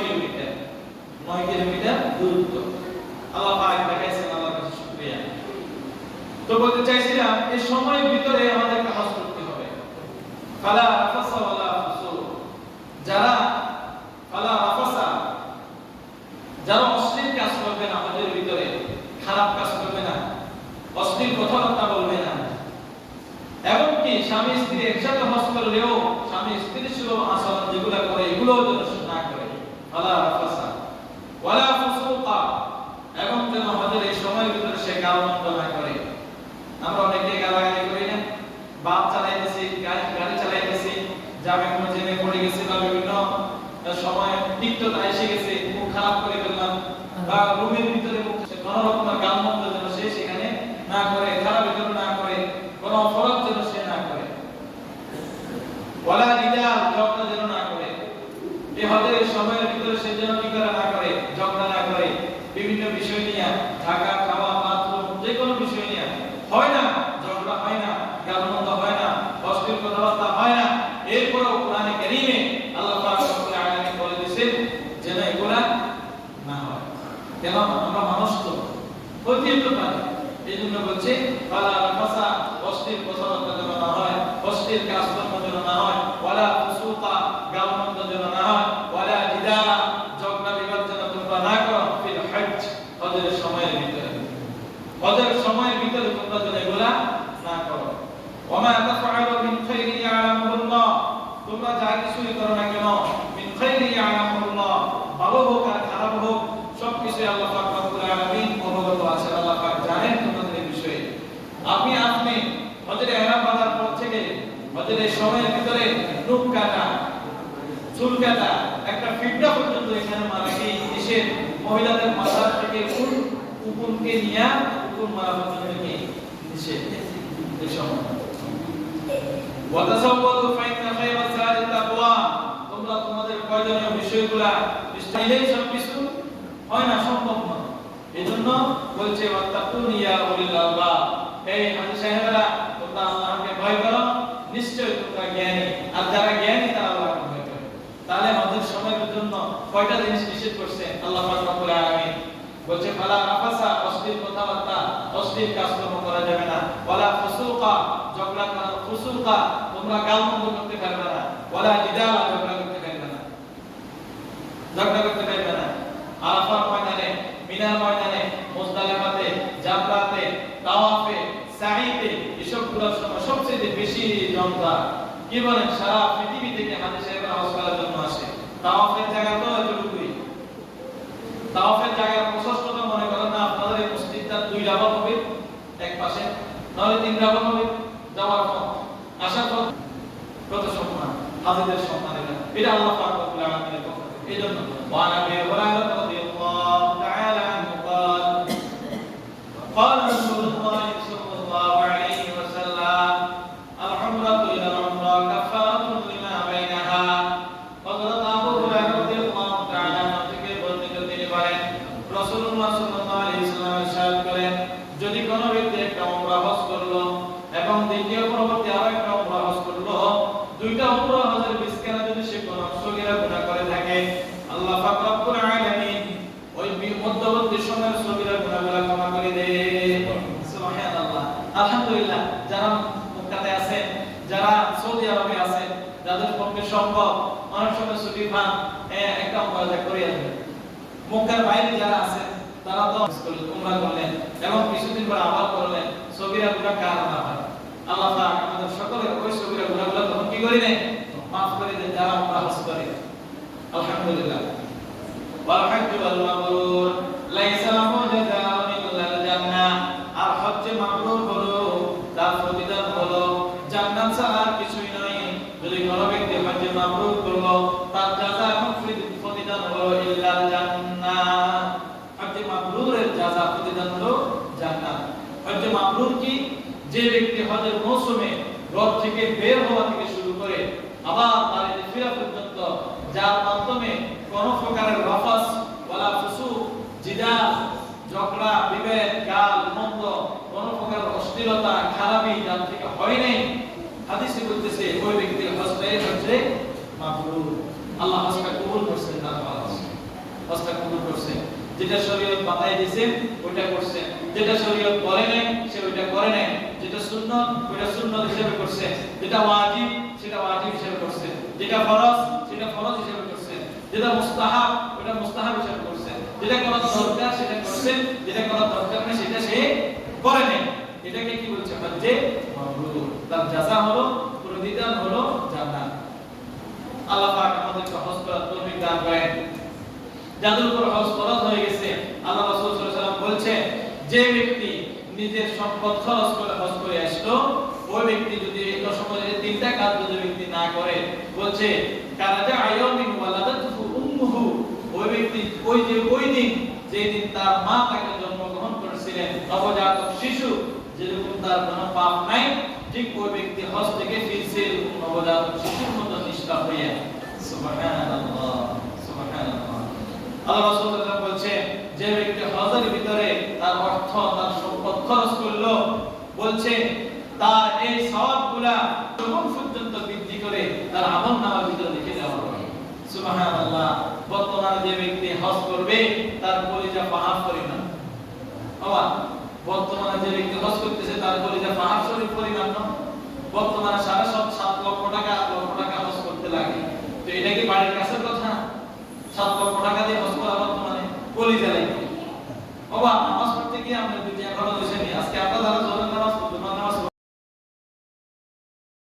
Kilometre, 9 kilometre দূরত্ব আল্লাহ পাক দেখাইছেন। আল্লাহর কাছে শুকরিয়া। তো বলতে চাইছিলাম এই সময়ের ভিতরে আমাদেরকে হজ করতে হবে। ফালা রাফাসা ওয়ালা ফুসুক, যারা ফালা রাফাসা, যারা অশ্লীল কাজ করবে না, হজের ভিতরে খারাপ কাজ করবে না, অশ্লীল কথাবার্তা বলবে না, এবং কি স্বামী স্ত্রী একসাথে হজ করলেও স্বামী স্ত্রীর ছিল আচরণ যেগুলো করে এগুলো যেন না করে। ফালা রাফাসা ওয়ালা ফুসুকা, এবং যেন হজের এই সময়ের ভিতরে সে গালমন্দ না করে। আমরা অনেকে গালাগালি করি না, বাস চালাইতেছি, গাড়ি চালাইতেছি, জামে মসজিদে পড়ে গেছে বা বিভিন্ন সময় তিক্ততা এসে গেছে, মুখ খারাপ করে ফেললাম, বা রুমের ভিতরে মুখ কোনো রকমের গালমন্দ যেন সে সেখানে না করে, খারাপ যেন না করে, কোনো অপরাধ যেন সে না করে, ওয়ালা রিজাল, ঝগড়া যেন না করে। এই হজের সময়ের ভিতরে সে যেন কি করে না করে, ঝগড়া না করে, বিভিন্ন বিষয় নিয়ে থাকা খাওয়া বাথরুম যে কোনো বিষয় নিয়ে হয় না, ঝগড়া হয় না, গালমন্দ হয় না, অশ্লীল কথাবার্তা হয় না। এরপরেও কোরআনে কারীমে আল্লাহ পাক রব্বুল আলামিন বলে দিয়েছেন যেন এগুলা না হয়। কেন? আমরা মানুষ তো হইতে পারে, এই জন্য বলছে ফালা রাফাসা, অশ্লীল কথাবার্তা যেন না হয়, অশ্লীল কাজকর্ম যেন না হয়, ওয়ালা ফুসুকা, গালমন্দ যেন না হয়, ওয়ালা জিদালা, ঝগড়া বিবাদ যেন তোমরা না করো, ফিল হজ, হজের সময়ের ভিতরে, হজের সময়ের ভিতরে তোমরা যেন এগুলা না করো। ওমা তাফআলু মিন খাইরি ইয়ালামুল্লাহ, তোমরা যা কিছুই করো না কেন, মিন খাইরি ইয়ালামুল্লাহ, ভালো হোক আর খারাপ হোক সবকিছু আল্লাহ পাক রব্বুল আলামিন অবগত আছেন। আল্লাহ পাক জানেন তোমাদের বিষয়ে। আপনি হজের ইহরাম বাঁধার পর থেকে হজের এই সময়ের ভিতরে নখ কাটা, চুল কাটা, একটা ফিটটা পর্যন্ত এখানে মারা কি নিষেধ। মহিলাদের মাথা থেকে উকুনকে নিয়ে উকুন মারা পর্যন্ত কি নিষেধ। এই সময় ওয়াতাসাওয়াদু ফাইন্না খায়রাজ যাদি তাকওয়া, তোমরা তোমাদের প্রয়োজনীয় বিষয়গুলা চাইলেই সব কিছু হয় না, সম্ভব না। এজন্য বলছে ওয়াত্তাকুন ইয়া উলিল আলবাব, এই হাজী সাহেবরা তোমরা আল্লাহকে ভয় করো, নিশ্চয় তোমরা জ্ঞানী, আর যারা জ্ঞানী তারা আল্লাহকে ভয় করে। তাহলে হজের সময়ের জন্য কয়টা জিনিস নিষেধ করছে আল্লাহ পাক রব্বুল আলামিন? বলছে ফালা রাফাসা, অশ্লীল কথাবার্তা, অশ্লীল কাজকর্ম করা যাবে না, ওয়ালা ফুসুকা, ঝগড়া করা, ফুসুকা তোমরা গালমন্দ করতে পারবে না, ওয়ালা জিদালা, ঝগড়া করতে পারবে না, ঝগড়া করতে পারবে না। আরাফার ময়দানে, মিনার ময়দানে, মুজদালিফাতে, জামরাতে, তাওয়াফে, সাঈতে, এসবগুলোর সময় সবচেয়ে বেশি জনতা কি বলেন সারা পৃথিবী থেকে হাজী সাহেবরা হজ করার জন্য আসে। তাওয়াফের জায়গা তো এতটুকুই, তাওয়াফের জায়গা প্রশস্ততা মনে করেন না আপনাদের এই মসজিদটা 2 রাবাত হবে এক পাশে, নাহলে 3 রাবাত হবে। যাওয়ার পথ, আসার পথ, কত সম্মান, হাজীদের সম্মান, এটা আল্লাহ পাক রব্বুল আলামিনের পক্ষ থেকে। এইজন্য ওয়া নাবী হুরায়রা রাদিয়াল্লাহু তাআলা আনহু قال رسول الله صلى الله عليه وسلم العمرة إلى العمرة كفارة لما بينها। حضرت আবু হুরায়রা রাদিয়াল্লাহু তাআলা থেকে বর্ণিত তিনি বলেন রাসূলুল্লাহ সাল্লাল্লাহু আলাইহি ওয়াসাল্লাম ইরশাদ করেন, যদি কোনো ব্যক্তি একটা উমরা হজ করলো এবং দ্বিতীয় পরবর্তী আরো একটা উমরা হজ করলো, দুইটা উমরা হজের বিস্কারা যদি সে কোনো সগীরা গুনাহ করে থাকে, আল্লাহ পাক রব্বুল আলামিন ওই মধ্যবর্তী সময়ের সগীরা গুনাহগুলো ক্ষমা করে দেন। সুবহানাল্লাহ, আলহামদুলিল্লাহ। যারা মক্কাতে আছেন, যারা সৌদি আরবে আছেন, যাদের পক্ষে সম্ভব অনেক সময় ছুটি পান, একটা উমরা করে আসবেন। মক্কার বাইরে যারা আছেন তারা তো উমরা করলেন এবং কিছুদিন পর আবার করলেন, সগীরা গুনাহ কার না হয় আল্লাহ পাক আমাদের সকলের ওই সগীরা গুনাহগুলো তখন কি করে দেন, মাফ করে দেন যারা উমরা হজ করে। আলহামদুলিল্লাহ। ওয়াল হজ্জু ওয়াল মাবরুর লাইসা লাহু জাযাউন ইল্লাল জান্নাহ, আর হজ্জ মাবরুর হলো তার প্রতিদান হলো জান্নাত ছাড়া আর কিছুই নয়। যদি কোনো ব্যক্তি হজ্জ মাবরুর করলো তার জাযা এবং প্রতিদান হলো ইল্লাল জান্নাহ। হজ্জ মাবরুরের জাযা প্রতিদান হলো জান্নাত। হজ্জ মাবরুর কি? যে ব্যক্তি হজের মৌসুমে ঘর থেকে বের হওয়া থেকে শুরু করে আবার বাড়িতে ফেরা পর্যন্ত, যার মাধ্যমে কোনো প্রকারের রাফাস ওয়ালা ফুসুক, জিদাল, ঝগড়া, বিভেদ, গাল মন্দ, কোনো প্রকারের অশ্লীলতা, খারাপি যার থেকে হয় নাই, হাদিসে বলতেছে ওই ব্যক্তির হজটাই হচ্ছে মাবরুর। আল্লাহ হজটা কবুল করছেন তার হজ। যেটা শরীয়ত বাতায় দিয়েছে ওইটা করছে, যেটা শরীয়ত বলে নাই সে ওইটা করে নাই, যেটা সুন্নাত ওইটা সুন্নাত হিসেবে করছে, যেটা ওয়াজিব সেটা ওয়াজিব হিসেবে করছে, যেটা ফরজ সেটা ফরজ হিসেবে করছে, যেটা মুস্তাহাব ওটা মুস্তাহাব হিসেবে করছে, যেটা করা দরকার সেটা করছে, যেটা করা দরকার না সেটা সে করে নাই। এটাকে কি বলছে? হজ্জে মাবরুর। তার জাযা হলো, প্রতিদান হলো জান্নাত। আল্লাহ পাক আমাদেরকে হজ করার তৌফিক দান করেন। যাদের উপর হজ ফরজ হয়ে গেছে, আল্লাহ রাসূল সাল্লাল্লাহু আলাইহি ওয়াসাল্লাম বলছেন, যে ব্যক্তি নিজের সম্পদ খরচ করে হজ করে আসলো, ওই ব্যক্তি যদি এই সময়ে তিনটা কাজ যদি ব্যক্তি না করে, বলছে কারাজা আয়ামিন ওয়ালাদাতহু উম্মুহু, ওই ব্যক্তি ওই দিন যেই দিন তার মা তাকে জন্মগ্রহণ করেছিলেন, নবজাতক শিশু, যেরকম তার কোনো পাপ নাই, ঠিক ওই ব্যক্তি হজ থেকে ফিরছে নবজাতক শিশুর মতো নিষ্পাপ হইয়া। সুবহানাল্লাহ, সুবহানাল্লাহ। আল্লাহ রাসূল সাল্লাল্লাহু আলাইহি ওয়াসাল্লাম বলছেন, যে ব্যক্তি হজের ভিতরে তার অর্থ তার সম্পদ খরচ করলো, বলছে তার এই সওয়াবগুলা যখন পর্যন্ত বৃদ্ধি করে তার আমলনামার ভিতরে লিখে দেওয়া হবে। সুবহানাল্লাহ। বর্তমানে যে ব্যক্তি হজ করবে তার কলিজা পাহাড় পরিমাণ, বাবা বর্তমানে যে ব্যক্তি হজ করতেছে তার কলিজা পাহাড় শরীফ পরিমাণ না। বর্তমানে 7.5 লক্ষ টাকা 8 লক্ষ টাকা হজ করতে লাগে। তো এটা কি বাড়ির কাছে কথা